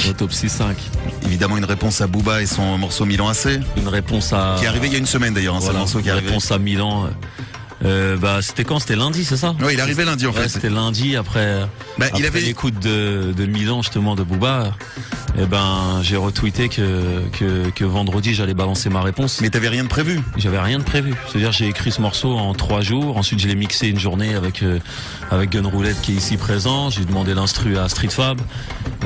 Autopsie 5. Évidemment une réponse à Booba et son morceau Milan AC. Une réponse à... Qui est arrivé il y a une semaine d'ailleurs, voilà, c'est un morceau qui est arrivé. Une réponse à Milan. C'était quand? C'était lundi, c'est ça? Oui, il est arrivé lundi en fait. C'était lundi après, il avait l'écoute de Milan justement de Booba. J'ai retweeté que vendredi j'allais balancer ma réponse. Mais t'avais rien de prévu? J'avais rien de prévu. C'est-à-dire j'ai écrit ce morceau en 3 jours. Ensuite je l'ai mixé une journée avec Gun Roulette qui est ici présent. J'ai demandé l'instru à Street Fab.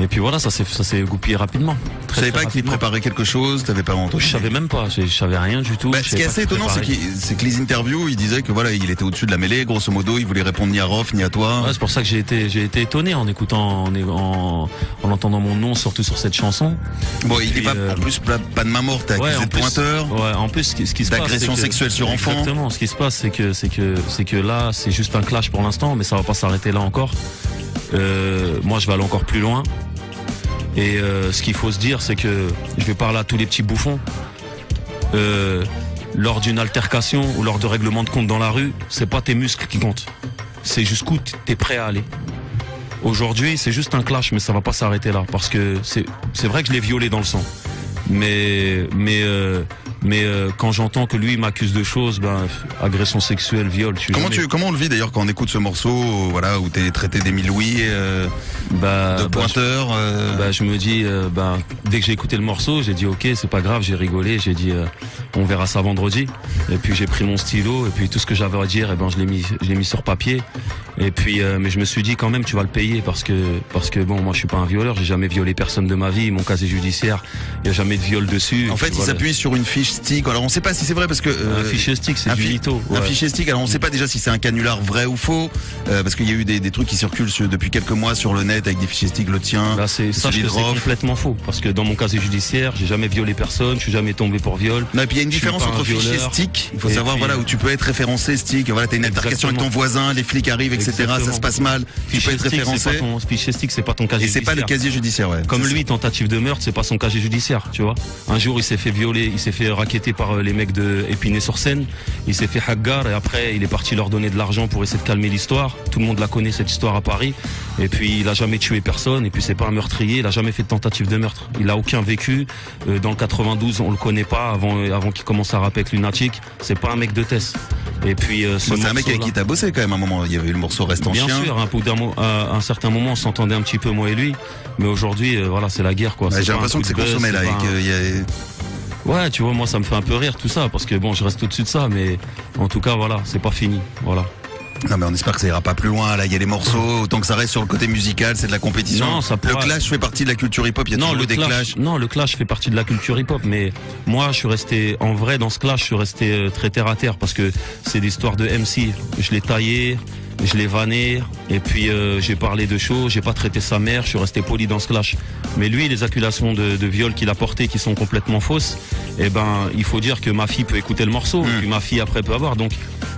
Et puis voilà, ça s'est goupillé rapidement. Tu savais pas qu'il préparait quelque chose? T'avais pas entendu? Je savais même pas. Je savais rien du tout. Ce qui est assez étonnant, c'est que les interviews, il disait que voilà, il était au-dessus de la mêlée. Grosso modo, il voulait répondre ni à Rof ni à toi. Ouais, c'est pour ça que j'ai été étonné en écoutant, en entendant mon nom surtout sur cette chanson. Bon, il est pas en plus pas de main morte, t'es accusé de pointeur. Ouais, en plus ce qui se passe, d'agression sexuelle sur enfant. Exactement. Ce qui se passe, c'est que là, c'est juste un clash pour l'instant, mais ça va pas s'arrêter là encore. Moi, je vais aller encore plus loin. Et ce qu'il faut se dire, c'est que je vais parler à tous les petits bouffons. Lors d'une altercation ou lors de règlement de compte dans la rue, c'est pas tes muscles qui comptent. C'est jusqu'où t'es prêt à aller. Aujourd'hui, c'est juste un clash, mais ça va pas s'arrêter là, parce que c'est vrai que je l'ai violé dans le sang. Mais quand j'entends que lui m'accuse de choses, agression sexuelle, viol. Comment on le vit d'ailleurs quand on écoute ce morceau, voilà, où t'es traité d'Émile Louis, de pointeur. Je me dis, dès que j'ai écouté le morceau, j'ai dit ok, c'est pas grave, j'ai rigolé, j'ai dit on verra ça vendredi. Et puis j'ai pris mon stylo et puis tout ce que j'avais à dire, je l'ai mis sur papier. Et puis mais je me suis dit quand même tu vas le payer parce que bon, moi je suis pas un violeur, j'ai jamais violé personne de ma vie, mon casier judiciaire, il y a jamais de viol dessus. En fait, il s'appuie sur une fiche stick. Alors on sait pas si c'est vrai parce que un fichier stick, c'est du mytho. Un fichier stick. Alors on sait pas déjà si c'est un canular vrai ou faux parce qu'il y a eu des trucs qui circulent depuis quelques mois sur le net avec des fichiers stick, le tien. Là, c'est complètement faux parce que dans mon casier judiciaire, j'ai jamais violé personne, je suis jamais tombé pour viol. Non, et puis il y a une différence entre fichier stick. Il faut savoir voilà où tu peux être référencé stick. Voilà, t'as une altercation avec ton voisin, les flics arrivent, etc. Ça se passe mal. Tu peux être référencé. Fichier stick, c'est pas ton casier judiciaire. Et c'est pas le casier judiciaire, ouais. Comme lui, tentative de meurtre, c'est pas son casier judiciaire, tu vois. Un jour, il s'est fait violer, il s'est fait racketter par les mecs de Épinay-sur-Seine. Il s'est fait haggar et après, il est parti leur donner de l'argent pour essayer de calmer l'histoire. Tout le monde la connaît, cette histoire à Paris. Et puis, il a jamais tué personne. Et puis, c'est pas un meurtrier. Il a jamais fait de tentative de meurtre. Il a aucun vécu. Dans le 92, on le connaît pas avant qu'il commence à rapper avec Lunatic. C'est pas un mec de Tess. Et puis, c'est un mec avec qui t'as bossé quand même à un moment. Il y avait eu le morceau Reste en chien. Bien sûr, à un certain moment, on s'entendait un petit peu, moi et lui. Mais aujourd'hui, voilà, c'est la guerre, quoi. J'ai l'impression que c'est consommé là. Ouais, tu vois, moi ça me fait un peu rire tout ça, parce que bon, je reste au-dessus de ça, mais en tout cas, voilà, c'est pas fini, voilà. Non mais on espère que ça ira pas plus loin, là il y a les morceaux, autant que ça reste sur le côté musical, c'est de la compétition. Non, le clash fait partie de la culture hip-hop, il y a toujours des clashs. Non, le clash fait partie de la culture hip-hop, mais moi je suis resté, en vrai dans ce clash, je suis resté très terre à terre, parce que c'est l'histoire de MC, je l'ai taillé, je l'ai vanné, et puis j'ai parlé de choses, j'ai pas traité sa mère, je suis resté poli dans ce clash. Mais lui, les accusations de viol qu'il a portées qui sont complètement fausses, il faut dire que ma fille peut écouter le morceau, et puis ma fille après peut avoir. Donc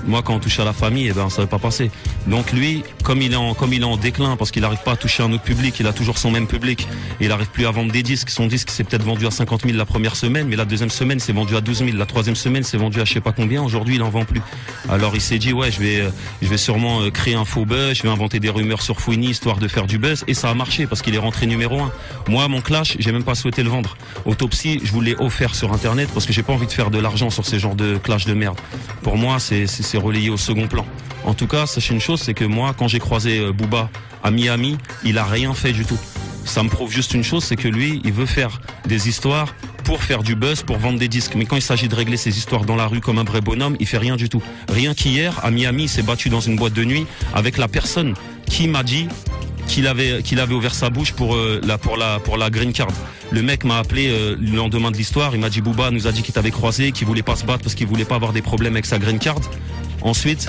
moi quand on touche à la famille, ça va pas passer. Donc lui, comme il est en déclin parce qu'il n'arrive pas à toucher un autre public, il a toujours son même public, et il n'arrive plus à vendre des disques. Son disque s'est peut-être vendu à 50 000 la première semaine, mais la deuxième semaine c'est vendu à 12 000, la troisième semaine c'est vendu à je sais pas combien. Aujourd'hui il en vend plus. Alors il s'est dit ouais, je vais sûrement créer un faux buzz, je vais inventer des rumeurs sur Fouini histoire de faire du buzz, et ça a marché parce qu'il est rentré numéro 1. Moi mon clash, j'ai même pas souhaité le vendre. Autopsie, je vous l'ai offert sur internet parce que j'ai pas envie de faire de l'argent sur ces genres de clash de merde. Pour moi c'est relayé au second plan. En tout cas, sachez une chose, c'est que moi quand j'ai croisé Booba à Miami, il a rien fait du tout. Ça me prouve juste une chose, c'est que lui, il veut faire des histoires pour faire du buzz, pour vendre des disques. Mais quand il s'agit de régler ses histoires dans la rue comme un vrai bonhomme, il fait rien du tout. Rien qu'hier, à Miami, il s'est battu dans une boîte de nuit avec la personne qui m'a dit qu'il avait ouvert sa bouche pour la green card. Le mec m'a appelé le lendemain de l'histoire, il m'a dit Booba nous a dit qu'il t'avait croisé, qu'il voulait pas se battre parce qu'il voulait pas avoir des problèmes avec sa green card. Ensuite,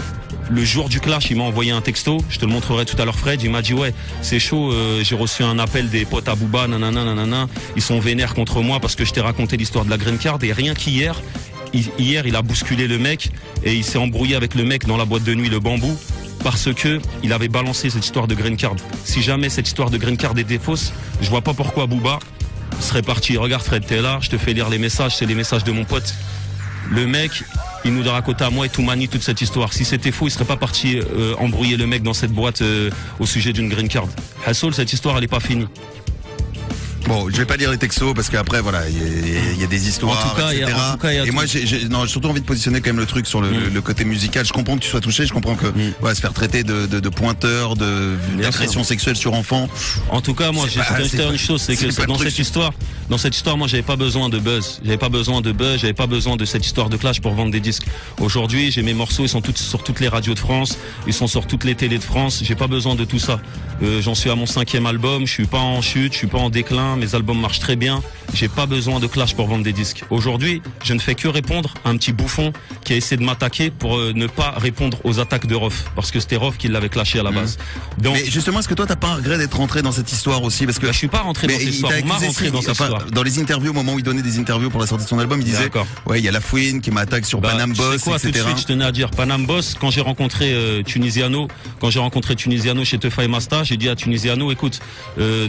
le jour du clash, il m'a envoyé un texto, je te le montrerai tout à l'heure Fred, il m'a dit ouais, c'est chaud, j'ai reçu un appel des potes à Booba, nanana, ils sont vénères contre moi parce que je t'ai raconté l'histoire de la green card, et rien qu'hier, il a bousculé le mec et il s'est embrouillé avec le mec dans la boîte de nuit Le Bambou parce que il avait balancé cette histoire de green card. Si jamais cette histoire de green card était fausse, je vois pas pourquoi Booba serait parti. Regarde Fred, t'es là, je te fais lire les messages, c'est les messages de mon pote. Le mec, il nous a raconté à moi et Toumani toute cette histoire. Si c'était faux, il serait pas parti embrouiller le mec dans cette boîte au sujet d'une green card. Hassol, cette histoire elle est pas finie. Bon, je vais pas lire les textos parce qu'après voilà, il y a des histoires, en tout cas, etc. Et moi j'ai surtout envie de positionner quand même le truc sur le côté musical. Je comprends que tu sois touché, je comprends que se faire traiter de pointeur, d'agression sexuelle sur enfant. En tout cas, moi j'ai dire une chose, c'est que dans cette histoire, moi j'avais pas besoin de buzz, j'avais pas besoin de cette histoire de clash pour vendre des disques. Aujourd'hui, j'ai mes morceaux, ils sont sur toutes les radios de France, ils sont sur toutes les télés de France. J'ai pas besoin de tout ça. J'en suis à mon 5e album, je suis pas en chute, je suis pas en déclin, mes albums marchent très bien. J'ai pas besoin de clash pour vendre des disques. Aujourd'hui, je ne fais que répondre à un petit bouffon qui a essayé de m'attaquer pour ne pas répondre aux attaques de Rof, parce que c'était Rof qui l'avait clashé à la base. Donc, mais justement, est-ce que toi t'as pas un regret d'être rentré dans cette histoire aussi, parce que je suis pas rentré dans cette histoire. On m'a rentré dans cette histoire. Dans les interviews, au moment où il donnait des interviews pour la sortie de son album, il disait ouais, il y a La Fouine qui m'attaque sur Panam Boss, etc. Tout de suite, je tenais à dire Panam Boss. Quand j'ai rencontré Tunisiano chez Tefa et Masta, j'ai dit à Tunisiano, écoute,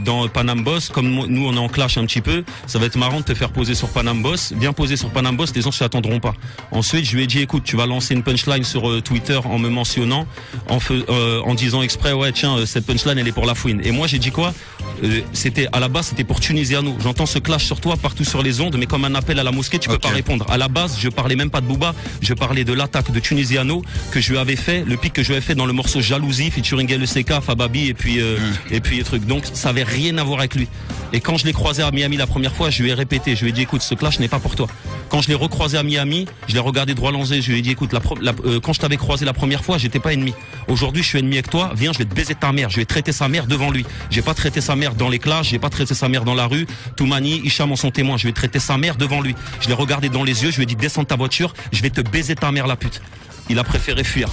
dans Panam Boss, comme nous on est en clash un petit peu, ça va être marrant de te faire poser sur Panam Boss. Viens poser sur Panam Boss, les gens s'y attendront pas. Ensuite, je lui ai dit, écoute, tu vas lancer une punchline sur Twitter en me mentionnant, en disant exprès, ouais tiens, cette punchline elle est pour La Fouine. Et moi j'ai dit quoi? À la base c'était pour Tunisiano. J'entends ce clash sur toi partout sur les ondes, mais comme un appel à la mosquée, tu peux pas répondre. À la base, je parlais même pas de Booba, je parlais de l'attaque de Tunisiano que je lui avais fait, le pic que je lui avais fait dans le morceau Jalousie featuring LCK, Fababi et puis les trucs. Donc ça avait rien à voir avec lui. Et quand je l'ai croisé à Miami la première fois, je lui ai répété, je lui ai dit écoute, ce clash n'est pas pour toi. Quand je l'ai recroisé à Miami, je l'ai regardé droit dans les yeux, je lui ai dit écoute, quand je t'avais croisé la première fois, j'étais pas ennemi. Aujourd'hui, je suis ennemi avec toi, viens, je vais te baiser ta mère, je vais traiter sa mère devant lui. J'ai pas traité sa mère dans les clashs, j'ai pas traité sa mère dans la rue. Toumani, Hicham en sont témoins, je vais traiter sa mère devant lui. Je l'ai regardé dans les yeux, je lui ai dit descends de ta voiture, je vais te baiser ta mère la pute. Il a préféré fuir.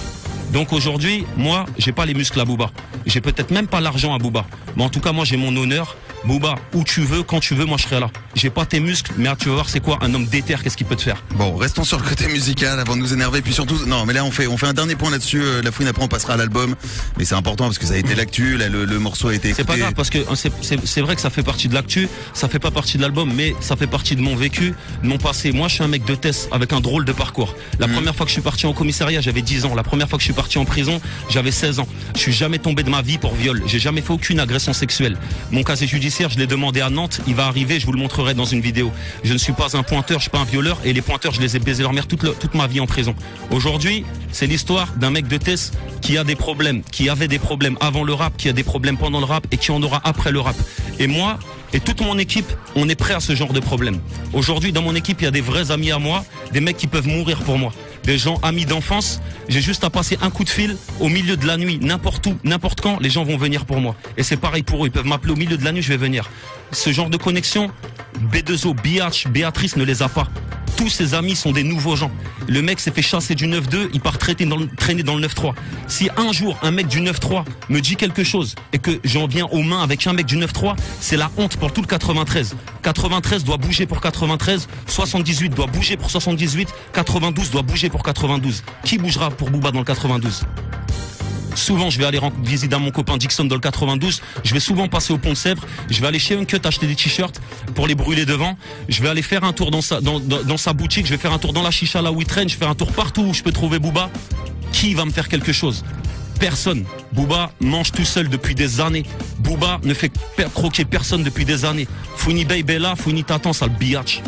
Donc aujourd'hui, moi, j'ai pas les muscles à Booba. J'ai peut-être même pas l'argent à Booba. Mais en tout cas, moi, j'ai mon honneur. Booba, où tu veux, quand tu veux, moi je serai là. J'ai pas tes muscles, mais tu vas voir c'est quoi un homme déter, qu'est-ce qu'il peut te faire. Bon, restons sur le côté musical avant de nous énerver, puis surtout, non, mais là on fait un dernier point là-dessus. La Fouine, après on passera à l'album, mais c'est important parce que ça a été l'actu, là, le morceau a été écouté. C'est pas grave parce que c'est vrai que ça fait partie de l'actu, ça fait pas partie de l'album, mais ça fait partie de mon vécu, de mon passé. Moi, je suis un mec de Tess avec un drôle de parcours. La première fois que je suis parti en commissariat, j'avais 10 ans. La première fois que je suis parti en prison, j'avais 16 ans. Je suis jamais tombé de ma vie pour viol. J'ai jamais fait aucune agression sexuelle. Mon casier judiciaire, je l'ai demandé à Nantes, il va arriver, je vous le montrerai dans une vidéo. Je ne suis pas un pointeur, je suis pas un violeur, et les pointeurs, je les ai baisés leur mère toute ma vie en prison. Aujourd'hui, c'est l'histoire d'un mec de Tess qui a des problèmes, qui avait des problèmes avant le rap, qui a des problèmes pendant le rap et qui en aura après le rap. Et moi et toute mon équipe, on est prêt à ce genre de problème. Aujourd'hui, dans mon équipe, il y a des vrais amis à moi, des mecs qui peuvent mourir pour moi, des gens amis d'enfance. J'ai juste à passer un coup de fil au milieu de la nuit, n'importe où, n'importe quand, les gens vont venir pour moi. Et c'est pareil pour eux, ils peuvent m'appeler au milieu de la nuit, je vais venir. Ce genre de connexion, B2O, Biatch, Béatrice ne les a pas. Tous ses amis sont des nouveaux gens. Le mec s'est fait chasser du 9-2, il part traîner dans le 9-3. Si un jour un mec du 9-3 me dit quelque chose et que j'en viens aux mains avec un mec du 9-3, c'est la honte pour tout le 93. 93 doit bouger pour 93, 78 doit bouger pour 78, 92 doit bouger pour 92. Qui bougera pour Booba dans le 92 ? Souvent, je vais aller rendre visite à mon copain Dixon dans le 92. Je vais souvent passer au Pont de Sèvres. Je vais aller chez Uncut acheter des t-shirts pour les brûler devant. Je vais aller faire un tour dans sa boutique. Je vais faire un tour dans la chicha là où il traîne. Je vais faire un tour partout où je peux trouver Booba. Qui va me faire quelque chose ? Personne. Booba mange tout seul depuis des années. Booba ne fait croquer personne depuis des années. Fouini Bey Bella, Fouini Tatan, sale biatch.